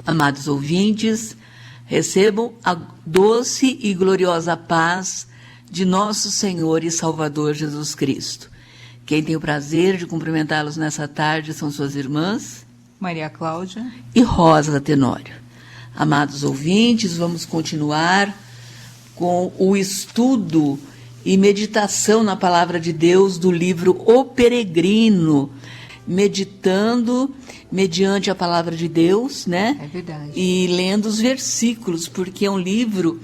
Amados ouvintes, recebam a doce e gloriosa paz de nosso Senhor e Salvador Jesus Cristo. Quem tem o prazer de cumprimentá-los nessa tarde são suas irmãs Maria Cláudia e Rosa Tenório. Amados ouvintes, vamos continuar com o estudo e meditação na Palavra de Deus do livro O Peregrino, meditando mediante a Palavra de Deus, né? É verdade. E lendo os versículos, porque é um livro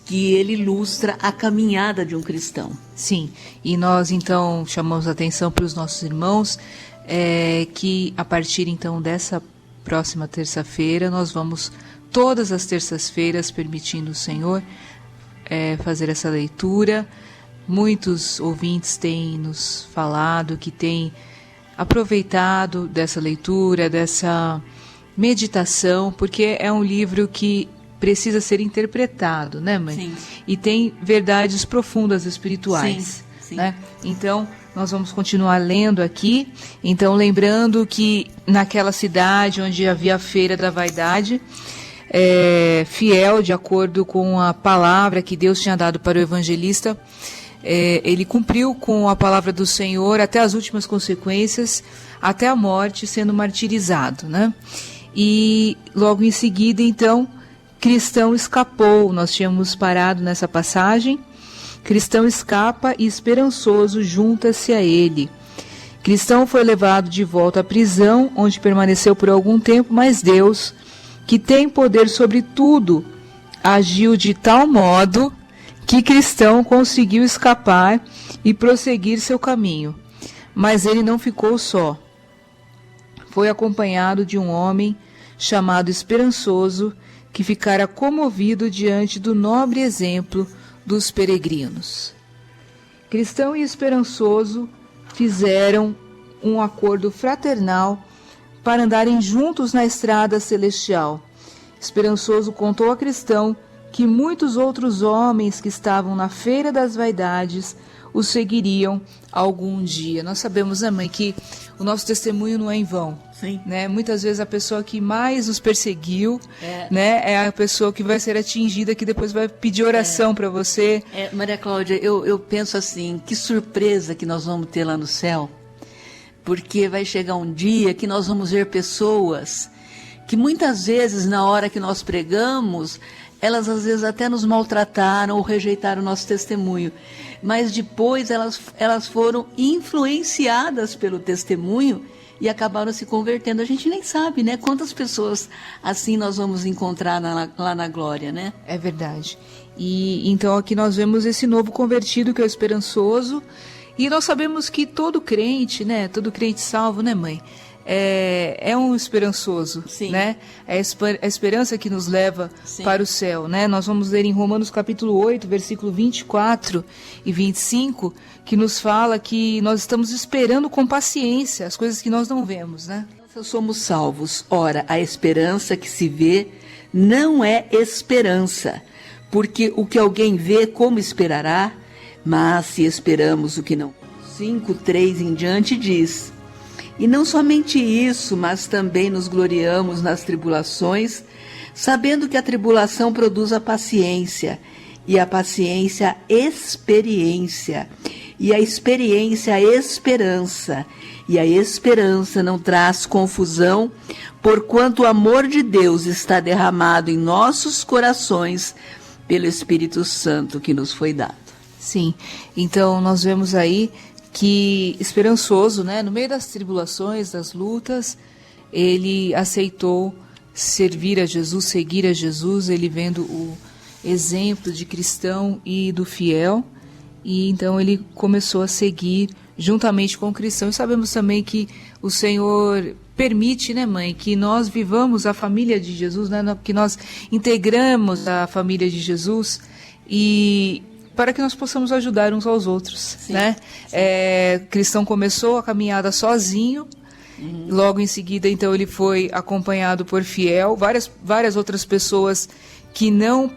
que ele ilustra a caminhada de um cristão. Sim, e nós então chamamos a atenção para os nossos irmãos que a partir então dessa próxima terça-feira nós vamos todas as terças-feiras, permitindo o Senhor, fazer essa leitura. Muitos ouvintes têm nos falado que têm aproveitado dessa leitura, dessa meditação, porque é um livro que precisa ser interpretado, né, mãe? Sim. E tem verdades profundas espirituais. Sim. Né? Então, nós vamos continuar lendo aqui. Então, lembrando que naquela cidade onde havia a Feira da Vaidade, fiel de acordo com a palavra que Deus tinha dado para o evangelista, ele cumpriu com a palavra do Senhor até as últimas consequências, até a morte, sendo martirizado, né? E logo em seguida, então, Cristão escapou. Nós tínhamos parado nessa passagem. Cristão escapa e esperançoso junta-se a ele. Cristão foi levado de volta à prisão, onde permaneceu por algum tempo, mas Deus, que tem poder sobre tudo, agiu de tal modo que Cristão conseguiu escapar e prosseguir seu caminho. Mas ele não ficou só. Foi acompanhado de um homem chamado Esperançoso, que ficara comovido diante do nobre exemplo dos peregrinos. Cristão e Esperançoso fizeram um acordo fraternal para andarem juntos na estrada celestial. Esperançoso contou a Cristão que muitos outros homens que estavam na Feira das Vaidades o seguiriam algum dia. Nós sabemos, né, mãe, que o nosso testemunho não é em vão. Sim. Né? Muitas vezes a pessoa que mais nos perseguiu né, é a pessoa que vai ser atingida, que depois vai pedir oração para você. Maria Cláudia, eu penso assim, que surpresa que nós vamos ter lá no céu, porque vai chegar um dia que nós vamos ver pessoas que muitas vezes, na hora que nós pregamos, elas às vezes até nos maltrataram ou rejeitaram o nosso testemunho, mas depois elas foram influenciadas pelo testemunho e acabaram se convertendo. A gente nem sabe, né? Quantas pessoas assim nós vamos encontrar lá na glória, né? É verdade. E então aqui nós vemos esse novo convertido que é o Esperançoso, e nós sabemos que todo crente, né? Todo crente salvo, né, mãe? É um esperançoso, Sim. Né? É a esperança que nos leva Sim. para o céu, né? Nós vamos ler em Romanos capítulo 8, versículo 24 e 25, que nos fala que nós estamos esperando com paciência as coisas que nós não vemos, né? Nós somos salvos. Ora, a esperança que se vê não é esperança, porque o que alguém vê, como esperará? Mas se esperamos o que não. 5:3 em diante diz: e não somente isso, mas também nos gloriamos nas tribulações, sabendo que a tribulação produz a paciência, e a paciência experiência, e a experiência a esperança, e a esperança não traz confusão, porquanto o amor de Deus está derramado em nossos corações pelo Espírito Santo que nos foi dado. Sim, então nós vemos aí que Esperançoso, né, no meio das tribulações, das lutas, ele aceitou servir a Jesus, seguir a Jesus, ele vendo o exemplo de cristão e do fiel, e então ele começou a seguir juntamente com o cristão. E sabemos também que o Senhor permite, né, mãe, que nós vivamos a família de Jesus, né, que nós integramos a família de Jesus, e para que nós possamos ajudar uns aos outros. Sim, né? Sim. Cristão começou a caminhada sozinho, logo em seguida, então, ele foi acompanhado por fiel, várias outras pessoas que não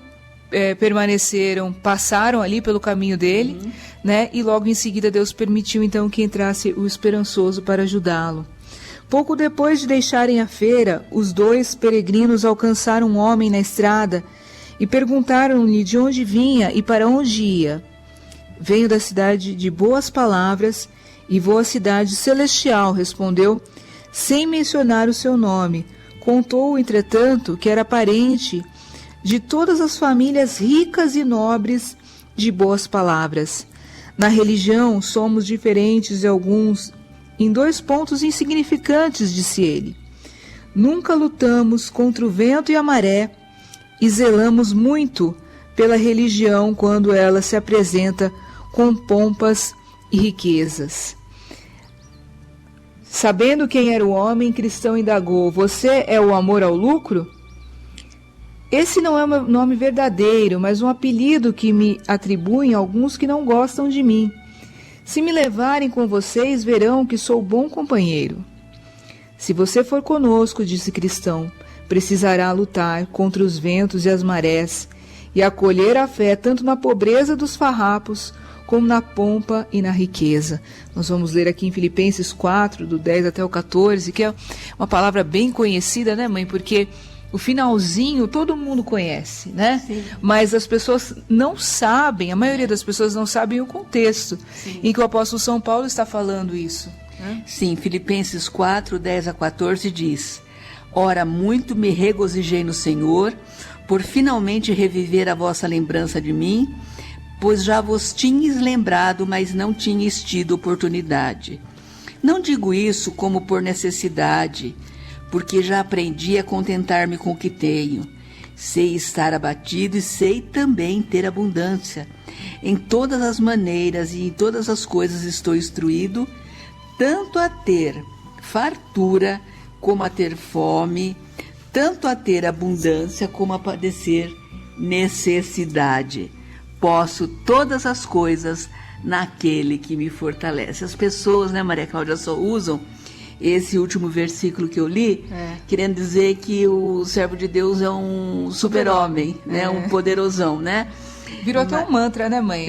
permaneceram, passaram ali pelo caminho dele, né? E logo em seguida Deus permitiu, então, que entrasse o Esperançoso para ajudá-lo. Pouco depois de deixarem a feira, os 2 peregrinos alcançaram um homem na estrada e perguntaram-lhe de onde vinha e para onde ia. Venho da cidade de Boas Palavras e vou à cidade celestial, respondeu, sem mencionar o seu nome. Contou, entretanto, que era parente de todas as famílias ricas e nobres de Boas Palavras. Na religião, somos diferentes de alguns em 2 pontos insignificantes, disse ele. Nunca lutamos contra o vento e a maré e zelamos muito pela religião quando ela se apresenta com pompas e riquezas. Sabendo quem era o homem, Cristão indagou: você é o amor ao lucro? Esse não é meu nome verdadeiro, mas um apelido que me atribuem alguns que não gostam de mim. Se me levarem com vocês, verão que sou bom companheiro. Se você for conosco, disse Cristão, precisará lutar contra os ventos e as marés e acolher a fé tanto na pobreza dos farrapos como na pompa e na riqueza. Nós vamos ler aqui em Filipenses 4, do 10 até o 14, que é uma palavra bem conhecida, né, mãe? Porque o finalzinho todo mundo conhece, né? Sim. Mas as pessoas não sabem, a maioria das pessoas não sabem o contexto em que o apóstolo São Paulo está falando isso. Né? Sim, Filipenses 4, 10 a 14 diz: Ora, muito me regozijei no Senhor, por finalmente reviver a vossa lembrança de mim, pois já vos tinhas lembrado, mas não tinhas tido oportunidade. Não digo isso como por necessidade, porque já aprendi a contentar-me com o que tenho. Sei estar abatido e sei também ter abundância. Em todas as maneiras e em todas as coisas estou instruído, tanto a ter fartura como a ter fome, tanto a ter abundância como a padecer necessidade. Posso todas as coisas naquele que me fortalece. As pessoas, né, Maria Cláudia, só usam esse último versículo que eu li, querendo dizer que o servo de Deus é um super-homem, né, um poderosão, né? Virou até um mantra, né, mãe?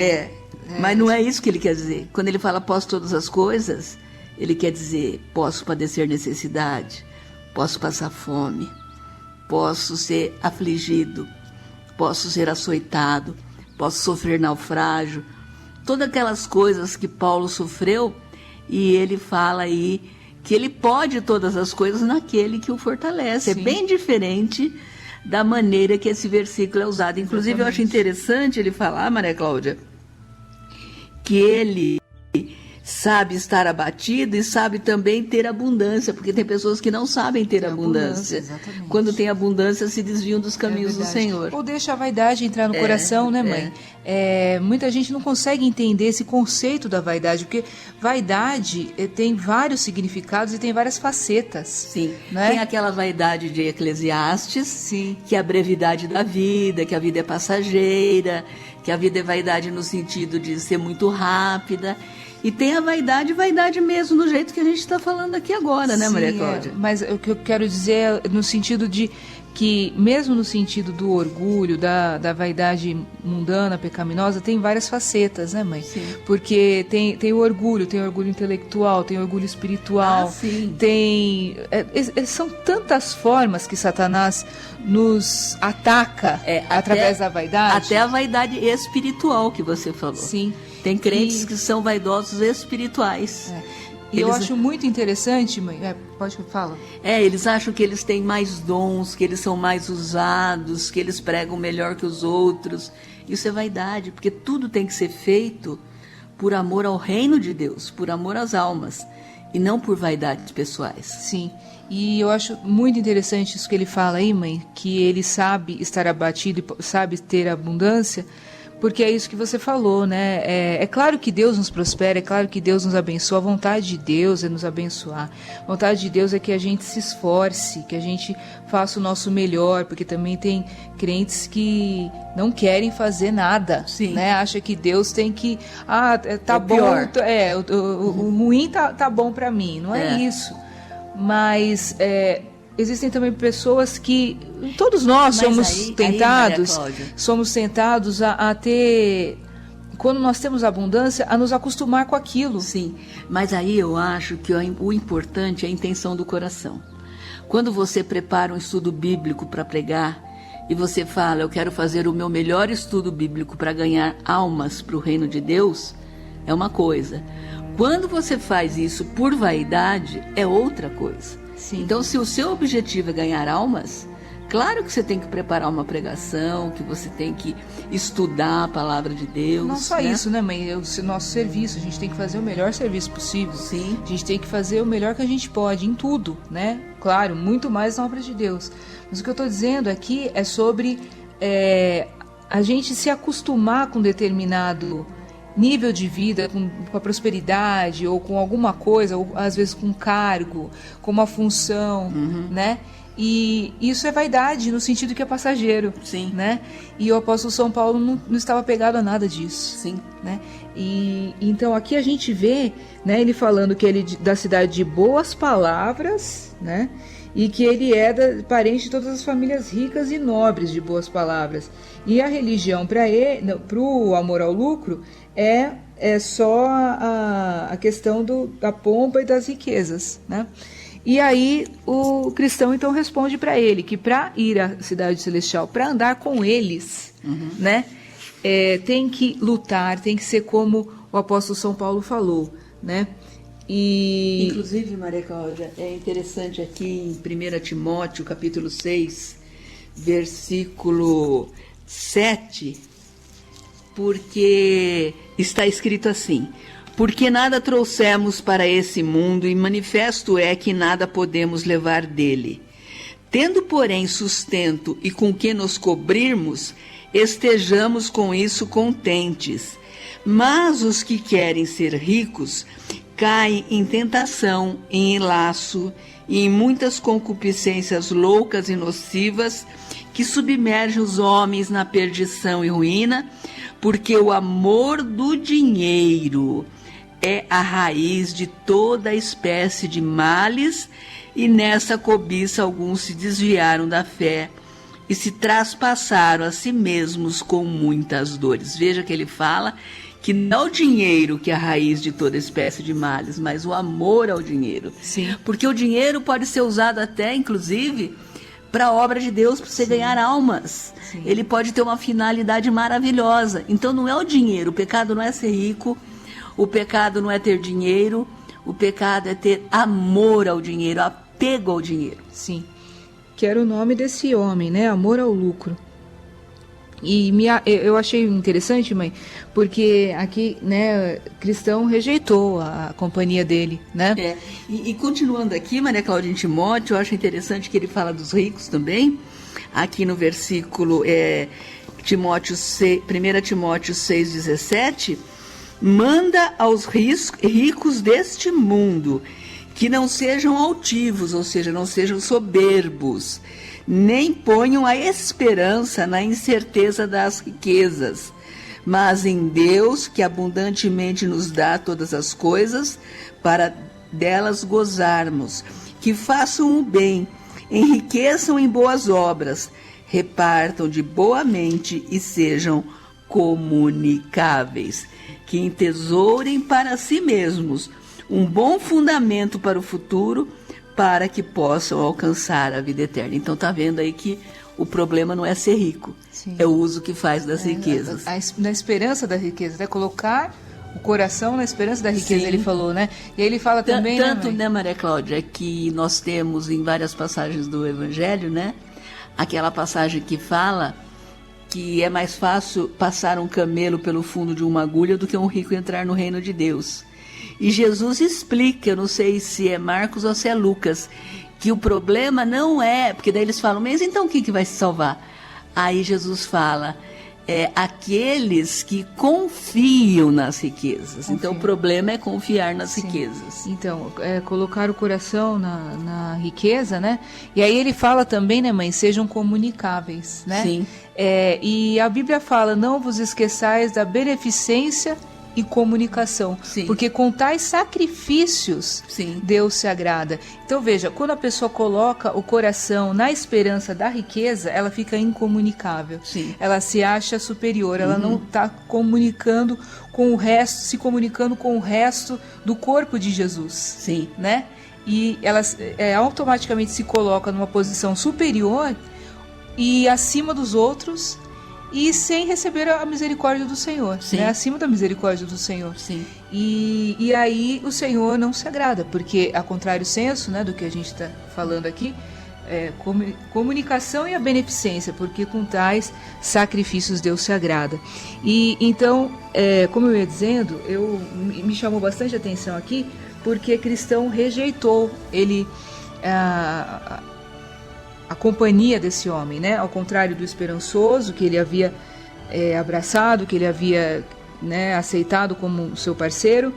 Mas não é isso que ele quer dizer. Quando ele fala posso todas as coisas, ele quer dizer posso padecer necessidade, posso passar fome, posso ser afligido, posso ser açoitado, posso sofrer naufrágio, todas aquelas coisas que Paulo sofreu, e ele fala aí que ele pode todas as coisas naquele que o fortalece. Sim. É bem diferente da maneira que esse versículo é usado. Inclusive, exatamente, eu acho interessante ele falar, Maria Cláudia, que ele sabe estar abatido e sabe também ter abundância, porque tem pessoas que não sabem ter abundância. Quando tem abundância, se desviam dos caminhos do Senhor. Ou deixa a vaidade entrar no coração, né, mãe? Muita gente não consegue entender esse conceito da vaidade, porque vaidade tem vários significados e tem várias facetas. Sim, né? Tem aquela vaidade de Eclesiastes, sim, que é a brevidade da vida, que a vida é passageira, que a vida é vaidade no sentido de ser muito rápida. E tem a vaidade mesmo, do jeito que a gente está falando aqui agora, né, Maria Cláudia? Mas o que eu quero dizer é no sentido de que, mesmo no sentido do orgulho, da vaidade mundana, pecaminosa, tem várias facetas, né, mãe? Sim. Porque tem o orgulho intelectual, tem o orgulho espiritual, tem... são tantas formas que Satanás nos ataca através da vaidade. Até a vaidade espiritual que você falou. Sim. Tem crentes que são vaidosos espirituais. E eu acho muito interessante, mãe. Pode falar. Eles acham que eles têm mais dons, que eles são mais usados, que eles pregam melhor que os outros. Isso é vaidade, porque tudo tem que ser feito por amor ao reino de Deus, por amor às almas, e não por vaidades pessoais. Sim. E eu acho muito interessante isso que ele fala aí, mãe, que ele sabe estar abatido e sabe ter abundância, porque é isso que você falou, né? É claro que Deus nos prospera, é claro que Deus nos abençoa, a vontade de Deus é nos abençoar. A vontade de Deus é que a gente se esforce, que a gente faça o nosso melhor, porque também tem crentes que não querem fazer nada, né? Acha que Deus tem que... tá bom, o ruim tá bom para mim, não é isso. Mas... existem também pessoas que... Todos nós somos tentados a ter quando nós temos abundância, a nos acostumar com aquilo. Sim, mas aí eu acho que o importante é a intenção do coração. Quando você prepara um estudo bíblico para pregar e você fala, eu quero fazer o meu melhor estudo bíblico para ganhar almas para o reino de Deus, é uma coisa. Quando você faz isso por vaidade, é outra coisa. Sim. Então, se o seu objetivo é ganhar almas, claro que você tem que preparar uma pregação, que você tem que estudar a palavra de Deus. Não só isso, né, mãe? O nosso serviço, a gente tem que fazer o melhor serviço possível. Sim. A gente tem que fazer o melhor que a gente pode, em tudo, né? Claro, muito mais na obra de Deus. Mas o que eu estou dizendo aqui é sobre a gente se acostumar com determinado nível de vida, com a prosperidade, ou com alguma coisa, ou às vezes com um cargo, com uma função, né? E isso é vaidade, no sentido que é passageiro. Sim. Né? E o apóstolo São Paulo não estava pegado a nada disso. Sim. Né? E então aqui a gente vê, né, ele falando que ele da cidade de boas palavras, né? E que ele é parente de todas as famílias ricas e nobres de boas palavras. E a religião para o amor ao lucro é só a questão da pompa e das riquezas, né? E aí o cristão então responde para ele que para ir à cidade celestial, para andar com eles, né, tem que lutar, tem que ser como o apóstolo São Paulo falou, né? E inclusive, Maria Cláudia, é interessante aqui em 1 Timóteo, capítulo 6, versículo 7, porque está escrito assim: porque nada trouxemos para esse mundo, e manifesto é que nada podemos levar dele. Tendo, porém, sustento e com que nos cobrirmos, estejamos com isso contentes. Mas os que querem ser ricos caem em tentação, em laço e em muitas concupiscências loucas e nocivas que submergem os homens na perdição e ruína, porque o amor do dinheiro é a raiz de toda espécie de males, e nessa cobiça alguns se desviaram da fé e se traspassaram a si mesmos com muitas dores. Veja que ele fala que não é o dinheiro que é a raiz de toda espécie de males, mas o amor ao dinheiro. Sim. Porque o dinheiro pode ser usado até, inclusive, para a obra de Deus, para você ganhar almas. Sim. Ele pode ter uma finalidade maravilhosa. Então não é o dinheiro, o pecado não é ser rico, o pecado não é ter dinheiro, o pecado é ter amor ao dinheiro, apego ao dinheiro. Sim, que era o nome desse homem, né? Amor ao lucro. E eu achei interessante, mãe, porque aqui, né, cristão rejeitou a companhia dele, né? E continuando aqui, Maria Cláudia, em Timóteo, eu acho interessante que ele fala dos ricos também. Aqui no versículo 1 Timóteo 6,17, manda aos ricos deste mundo que não sejam altivos, ou seja, não sejam soberbos, nem ponham a esperança na incerteza das riquezas, mas em Deus, que abundantemente nos dá todas as coisas, para delas gozarmos, que façam o bem, enriqueçam em boas obras, repartam de boa mente e sejam comunicáveis, que entesourem para si mesmos um bom fundamento para o futuro, para que possam alcançar a vida eterna. Então tá vendo aí que o problema não é ser rico, Sim. é o uso que faz das riquezas. Na esperança da riqueza, né? Colocar o coração na esperança da riqueza, Sim. ele falou, né? E aí ele fala também, tanto, né, Maria Cláudia, que nós temos em várias passagens do Evangelho, né, aquela passagem que fala que é mais fácil passar um camelo pelo fundo de uma agulha do que um rico entrar no reino de Deus. E Jesus explica, eu não sei se é Marcos ou se é Lucas, que o problema não é... Porque daí eles falam, mas então o que vai se salvar? Aí Jesus fala, aqueles que confiam nas riquezas. Confio. Então o problema é confiar nas Sim. riquezas. Então, colocar o coração na riqueza, né? E aí ele fala também, né, mãe, sejam comunicáveis, né? Sim. E a Bíblia fala, não vos esqueçais da beneficência e comunicação. Sim. Porque com tais sacrifícios, Sim. Deus se agrada. Então veja, quando a pessoa coloca o coração na esperança da riqueza, ela fica incomunicável. Sim. Ela se acha superior, ela não está comunicando com o resto, se comunicando com o resto do corpo de Jesus. Sim. Né? E ela automaticamente se coloca numa posição superior e acima dos outros, e sem receber a misericórdia do Senhor, né? Acima da misericórdia do Senhor. Sim. E aí o Senhor não se agrada, porque, a contrário senso, né, do que a gente está falando aqui, comunicação e a beneficência, porque com tais sacrifícios Deus se agrada. E então, como eu ia dizendo, me chamou bastante atenção aqui, porque Cristão rejeitou a companhia desse homem, né? Ao contrário do esperançoso, que ele havia abraçado, que ele havia, né, aceitado como seu parceiro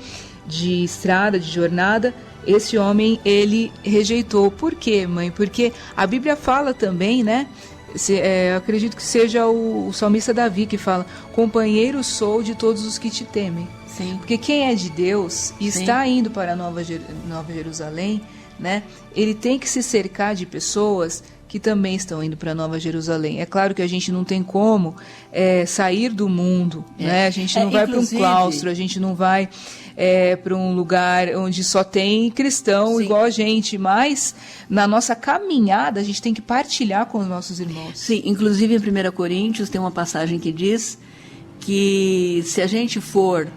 de estrada, de jornada, esse homem ele rejeitou. Por quê, mãe? Porque a Bíblia fala também, né? Acredito que seja o salmista Davi que fala: companheiro sou de todos os que te temem. Sim. Porque quem é de Deus e Sim. está indo para a Nova Jerusalém, né? Ele tem que se cercar de pessoas que também estão indo para a Nova Jerusalém. É claro que a gente não tem como sair do mundo, né? A gente não vai para um claustro, a gente não vai para um lugar onde só tem cristão. Sim. Igual a gente, mas na nossa caminhada a gente tem que partilhar com os nossos irmãos. Sim, inclusive em 1 Coríntios tem uma passagem que diz que se a gente for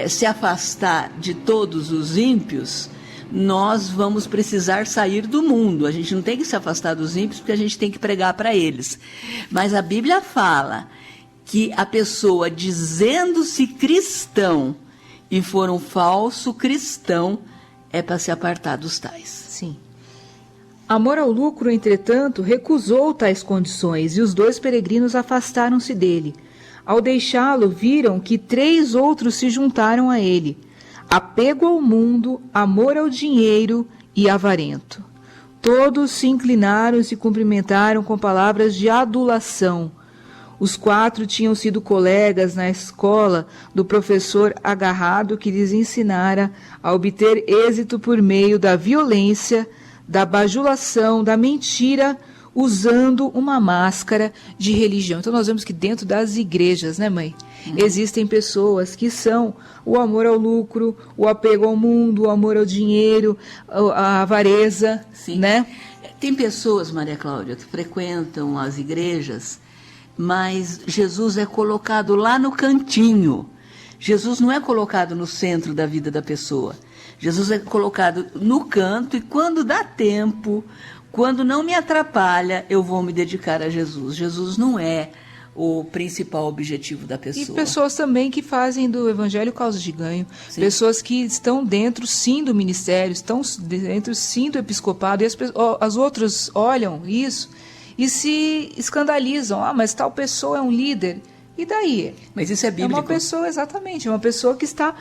se afastar de todos os ímpios, nós vamos precisar sair do mundo. A gente não tem que se afastar dos ímpios, porque a gente tem que pregar para eles. Mas a Bíblia fala que a pessoa dizendo-se cristão e for um falso cristão, é para se apartar dos tais. Sim. Amor ao lucro, entretanto, recusou tais condições, e os 2 peregrinos afastaram-se dele. Ao deixá-lo, viram que 3 outros se juntaram a ele: apego ao mundo, amor ao dinheiro e avarento. Todos se inclinaram e se cumprimentaram com palavras de adulação. Os 4 tinham sido colegas na escola do professor agarrado que lhes ensinara a obter êxito por meio da violência, da bajulação, da mentira, usando uma máscara de religião. Então nós vemos que dentro das igrejas, né, mãe? Existem pessoas que são o amor ao lucro, o apego ao mundo, o amor ao dinheiro, a avareza. Sim. Né? Tem pessoas, Maria Cláudia, que frequentam as igrejas, mas Jesus é colocado lá no cantinho. Jesus não é colocado no centro da vida da pessoa. Jesus é colocado no canto, e quando dá tempo, quando não me atrapalha, eu vou me dedicar a Jesus. Jesus não é o principal objetivo da pessoa. E pessoas também que fazem do evangelho causa de ganho. Sim. Pessoas que estão dentro, sim, do ministério, estão dentro, sim, do episcopado, e as outras olham isso e se escandalizam. Ah, mas tal pessoa é um líder. E daí? Mas isso é bíblico. É uma pessoa, exatamente, é uma pessoa que está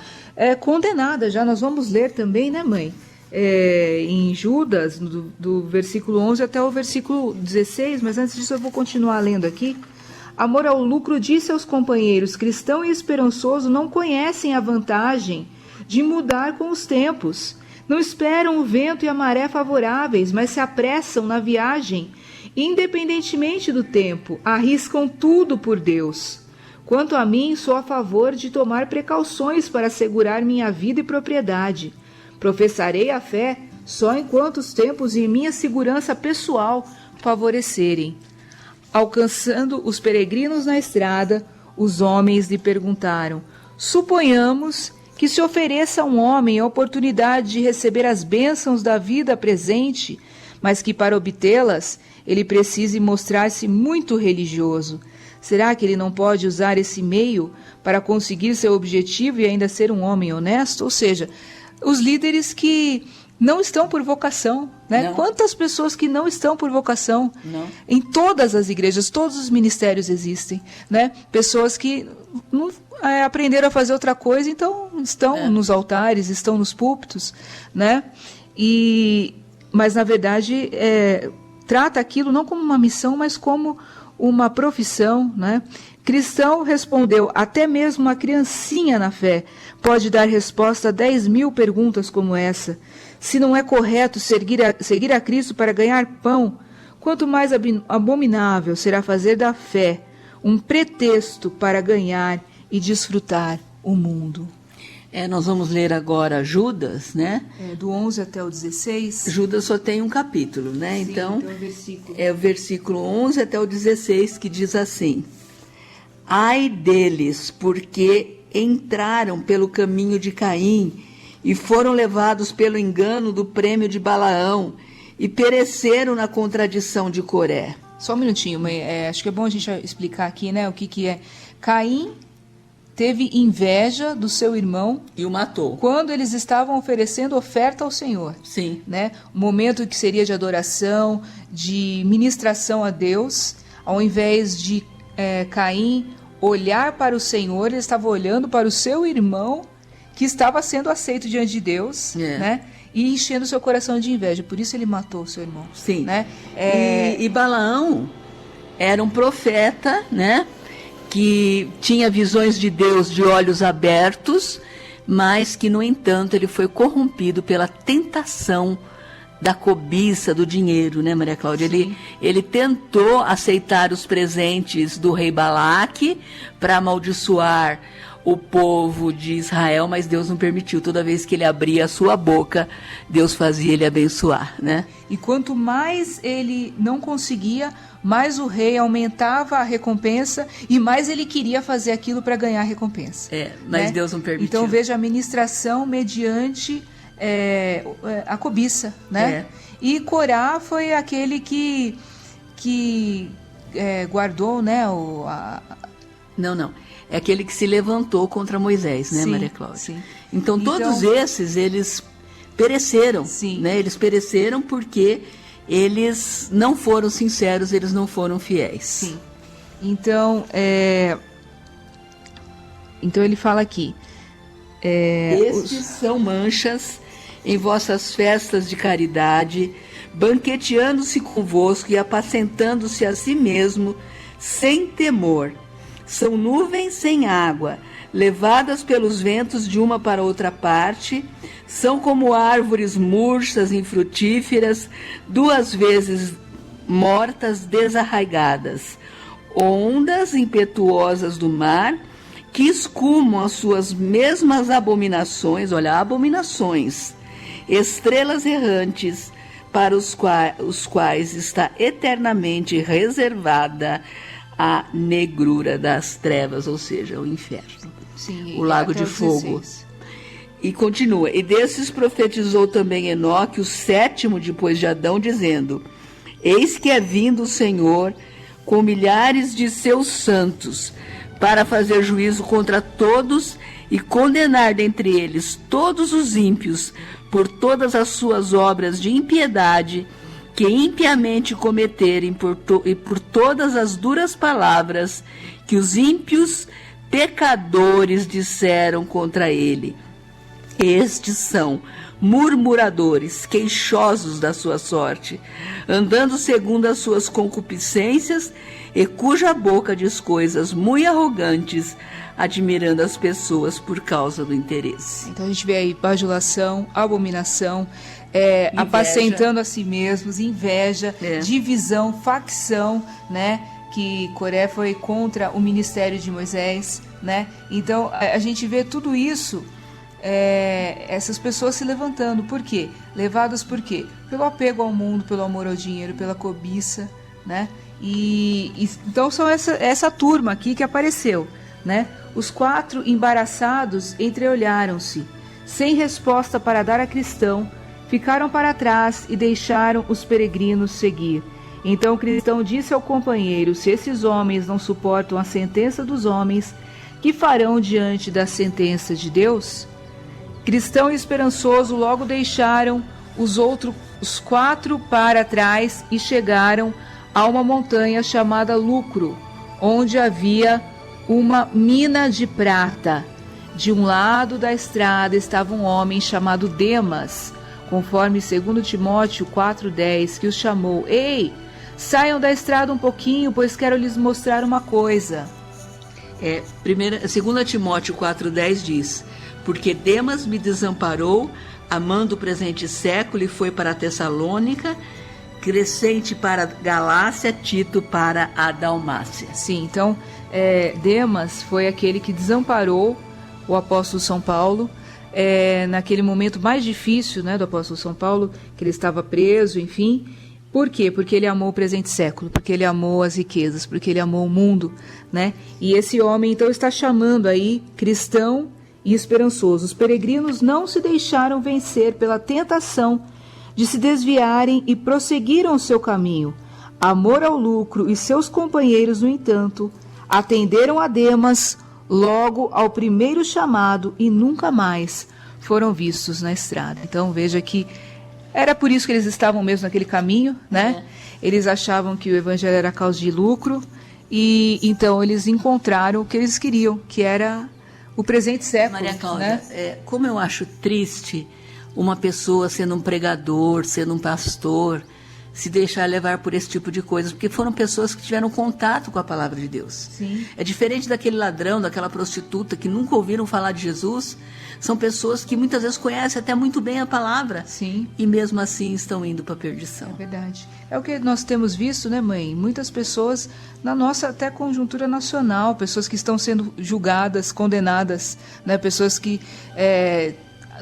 condenada já. Nós vamos ler também, né, mãe? Em Judas, do versículo 11 até o versículo 16, mas antes disso eu vou continuar lendo aqui. Amor ao lucro disse aos companheiros: cristão e esperançoso não conhecem a vantagem de mudar com os tempos. Não esperam o vento e a maré favoráveis, mas se apressam na viagem. Independentemente do tempo, arriscam tudo por Deus. Quanto a mim, sou a favor de tomar precauções para assegurar minha vida e propriedade. Professarei a fé só enquanto os tempos e minha segurança pessoal favorecerem. Alcançando os peregrinos na estrada, os homens lhe perguntaram: suponhamos que se ofereça a um homem a oportunidade de receber as bênçãos da vida presente, mas que para obtê-las ele precise mostrar-se muito religioso. Será que ele não pode usar esse meio para conseguir seu objetivo e ainda ser um homem honesto? Ou seja, os líderes que não estão por vocação, né? Não. Quantas pessoas que não estão por vocação? Não. Em todas as igrejas, todos os ministérios existem, né? Pessoas que não aprenderam a fazer outra coisa, então estão nos altares, estão nos púlpitos, né? Mas na verdade trata aquilo não como uma missão, mas como uma profissão, né? Cristão respondeu, até mesmo uma criancinha na fé pode dar resposta a 10.000 perguntas como essa. Se não é correto seguir a Cristo para ganhar pão, quanto mais abominável será fazer da fé um pretexto para ganhar e desfrutar o mundo. Nós vamos ler agora Judas, né? Do 11 até o 16. Judas só tem um capítulo, né? Sim, então, é o versículo 11 até o 16 que diz assim: Ai deles, porque entraram pelo caminho de Caim e foram levados pelo engano do prêmio de Balaão e pereceram na contradição de Coré. Só um minutinho, acho que é bom a gente explicar aqui, né, o que é. Caim teve inveja do seu irmão e o matou quando eles estavam oferecendo oferta ao Senhor. Sim. Né? Um momento que seria de adoração, de ministração a Deus, ao invés de Caim olhar para o Senhor, ele estava olhando para o seu irmão que estava sendo aceito diante de Deus, né? E enchendo seu coração de inveja. Por isso ele matou o seu irmão. Sim. Né? E Balaão era um profeta, né? Que tinha visões de Deus de olhos abertos, mas que, no entanto, ele foi corrompido pela tentação da cobiça do dinheiro, né, Maria Cláudia? Ele tentou aceitar os presentes do rei Balaque para amaldiçoar o povo de Israel, mas Deus não permitiu. Toda vez que ele abria a sua boca, Deus fazia ele abençoar, né? E quanto mais ele não conseguia, mais o rei aumentava a recompensa e mais ele queria fazer aquilo para ganhar a recompensa. Mas né? Deus não permitiu. Então veja a ministração mediante a cobiça, né? E Corá foi aquele que guardou, né? Não. É aquele que se levantou contra Moisés, né, Maria Cláudia? Sim. Então todos esses, eles pereceram, sim. né? Eles pereceram porque eles não foram sinceros, eles não foram fiéis. Sim. Então ele fala aqui. Estes são manchas em vossas festas de caridade, banqueteando-se convosco e apacentando-se a si mesmo, sem temor. São nuvens sem água, levadas pelos ventos de uma para outra parte, são como árvores murchas, infrutíferas, 2 vezes mortas, desarraigadas, ondas impetuosas do mar, que escumam as suas mesmas abominações, abominações, estrelas errantes, para os quais está eternamente reservada a negrura das trevas, ou seja, o inferno, sim, o lago de fogo. E continua, e desses profetizou também Enoque, o 7º depois de Adão, dizendo: Eis que é vindo o Senhor com milhares de seus santos, para fazer juízo contra todos e condenar dentre eles todos os ímpios por todas as suas obras de impiedade que impiamente cometerem e por todas as duras palavras que os ímpios pecadores disseram contra ele. Estes são murmuradores, queixosos da sua sorte, andando segundo as suas concupiscências, e cuja boca diz coisas muito arrogantes, admirando as pessoas por causa do interesse. Então a gente vê aí bajulação, abominação, apacentando a si mesmos, inveja, divisão, facção, né? Que Coré foi contra o ministério de Moisés, né? Então a gente vê tudo isso, essas pessoas se levantando. Por quê? Levadas por quê? Pelo apego ao mundo, pelo amor ao dinheiro, pela cobiça, né? Então são essa turma aqui que apareceu, né? Os 4 embaraçados entreolharam-se, sem resposta para dar a Cristão, ficaram para trás e deixaram os peregrinos seguir. Então o cristão disse ao companheiro: se esses homens não suportam a sentença dos homens, que farão diante da sentença de Deus? Cristão e esperançoso logo deixaram os 4 para trás e chegaram a uma montanha chamada Lucro, onde havia uma mina de prata. De um lado da estrada estava um homem chamado Demas, conforme 2 Timóteo 4,10, que os chamou: Ei, Saiam da estrada um pouquinho, pois quero lhes mostrar uma coisa. 2 Timóteo 4,10 diz: porque Demas me desamparou, amando o presente século, e foi para a Tessalônica, Crescente para a Galácia, Tito para a Dalmácia. Sim, então Demas foi aquele que desamparou o apóstolo São Paulo, naquele momento mais difícil, né, do apóstolo São Paulo, que ele estava preso, enfim. Por quê? Porque ele amou o presente século, porque ele amou as riquezas, porque ele amou o mundo, né? E esse homem, então, está chamando aí cristão e esperançoso. Os peregrinos não se deixaram vencer pela tentação de se desviarem e prosseguiram o seu caminho. Amor ao lucro e seus companheiros, no entanto, atenderam a Demas logo ao primeiro chamado e nunca mais foram vistos na estrada. Então veja que era por isso que eles estavam mesmo naquele caminho, né? Eles achavam que o evangelho era causa de lucro e então eles encontraram o que eles queriam, que era o presente século. Maria Cláudia, né? Como eu acho triste uma pessoa sendo um pregador, sendo um pastor, se deixar levar por esse tipo de coisas, porque foram pessoas que tiveram contato com a palavra de Deus. Sim. É diferente daquele ladrão, daquela prostituta que nunca ouviram falar de Jesus. São pessoas que muitas vezes conhecem até muito bem a palavra. Sim. E mesmo assim estão indo para a perdição. É verdade. É o que nós temos visto, né, mãe? Muitas pessoas na nossa até conjuntura nacional, pessoas que estão sendo julgadas, condenadas, né? Pessoas que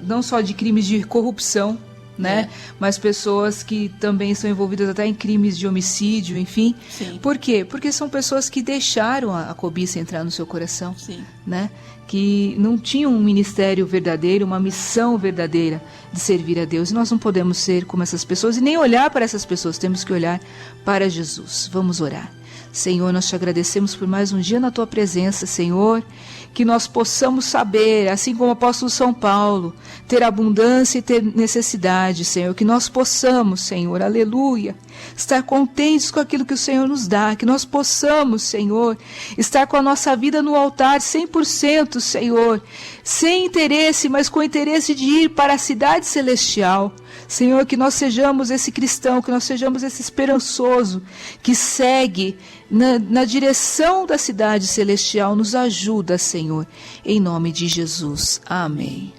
não só de crimes de corrupção, né? Mas pessoas que também estão envolvidas até em crimes de homicídio, enfim. Sim. Por quê? Porque são pessoas que deixaram a cobiça entrar no seu coração. Sim. Né? Que não tinham um ministério verdadeiro, uma missão verdadeira de servir a Deus. E nós não podemos ser como essas pessoas e nem olhar para essas pessoas, temos que olhar para Jesus. Vamos orar. Senhor, nós te agradecemos por mais um dia na tua presença, Senhor, que nós possamos saber, assim como o apóstolo São Paulo, ter abundância e ter necessidade, Senhor, que nós possamos, Senhor, aleluia, estar contentes com aquilo que o Senhor nos dá, que nós possamos, Senhor, estar com a nossa vida no altar 100%, Senhor, sem interesse, mas com interesse de ir para a cidade celestial. Senhor, que nós sejamos esse cristão, que nós sejamos esse esperançoso, que segue na direção da cidade celestial. Nos ajuda, Senhor, em nome de Jesus. Amém.